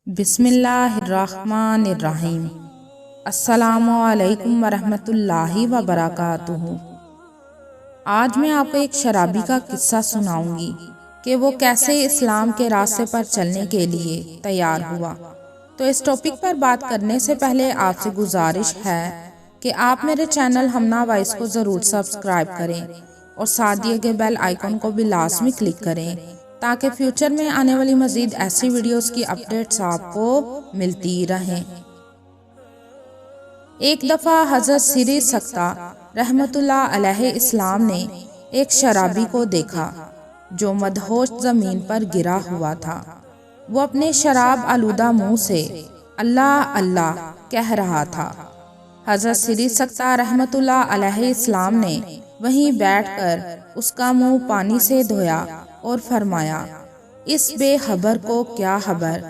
بسم اللہ الرحمن الرحیم۔ السلام علیکم ورحمۃ اللہ وبرکاتہ۔ آج میں آپ کو ایک شرابی کا قصہ سناؤں گی کہ وہ کیسے اسلام کے راستے پر چلنے کے لیے تیار ہوا۔ تو اس ٹاپک پر بات کرنے سے پہلے آپ سے گزارش ہے کہ آپ میرے چینل ہمنا وائس کو ضرور سبسکرائب کریں اور ساتھ دیے گئے بیل آئیکن کو بھی لازمی کلک کریں تاکہ فیوچر میں آنے والی مزید ایسی ویڈیوز کی اپڈیٹس آپ کو ملتی رہیں۔ ایک دفعہ حضرت سری سکتہ رحمت اللہ علیہ السلام نے ایک شرابی کو دیکھا جو مدہوش زمین پر گرا ہوا تھا۔ وہ اپنے شراب آلودہ منہ سے اللہ اللہ کہہ رہا تھا۔ حضرت سری سکتہ رحمت اللہ علیہ السلام نے وہیں بیٹھ کر اس کا منہ پانی سے دھویا اور فرمایا، اس بے خبر کو کیا خبر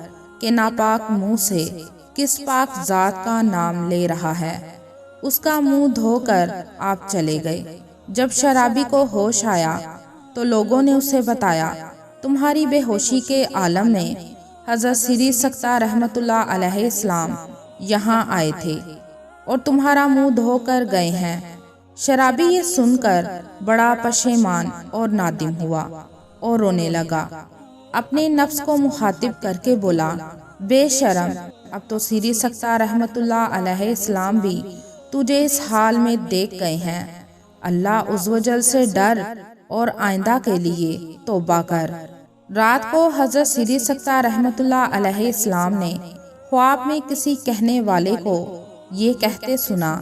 کہ ناپاک منہ سے کس پاک ذات کا نام لے رہا ہے۔ اس کا منہ دھو کر آپ چلے گئے۔ جب شرابی کو ہوش آیا تو لوگوں نے اسے بتایا، تمہاری بے ہوشی کے عالم میں حضرت سری سکتہ رحمت اللہ علیہ السلام یہاں آئے تھے اور تمہارا منہ دھو کر گئے ہیں۔ شرابی یہ سن کر بڑا پشیمان اور نادم ہوا اور رونے لگا۔ اپنے نفس کو مخاطب کر کے بولا، بے شرم، اب تو سری سکتہ رحمت اللہ علیہ السلام بھی تجھے اس حال میں دیکھ گئے ہیں۔ اللہ عز و جل سے ڈر اور آئندہ کے لیے توبہ کر۔ رات کو حضرت سری سکتہ رحمت اللہ علیہ السلام نے خواب میں کسی کہنے والے کو یہ کہتے سنا،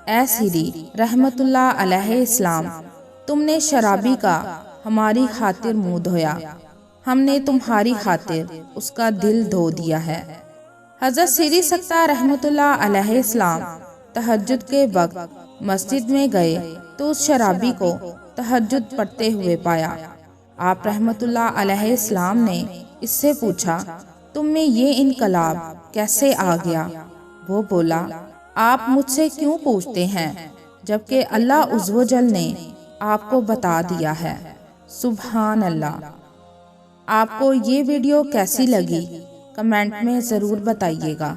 اے سری رحمت اللہ علیہ السلام، تم نے شرابی کا ہماری خاطر منہ دھویا، ہم نے تمہاری خاطر اس کا دل دھو دیا ہے۔ حضرت سری سکتہ رحمت اللہ علیہ السلام تہجد کے وقت مسجد میں گئے تو اس شرابی کو تہجد پڑھتے ہوئے پایا۔ آپ رحمت اللہ علیہ السلام نے اس سے پوچھا، تم میں یہ انقلاب کیسے آ گیا؟ وہ بولا، آپ مجھ سے کیوں پوچھتے ہیں جبکہ اللہ عز و جل نے آپ کو بتا دیا ہے۔ سبحان اللہ۔ آپ کو یہ ویڈیو کیسی لگی کمنٹ میں ضرور بتائیے گا۔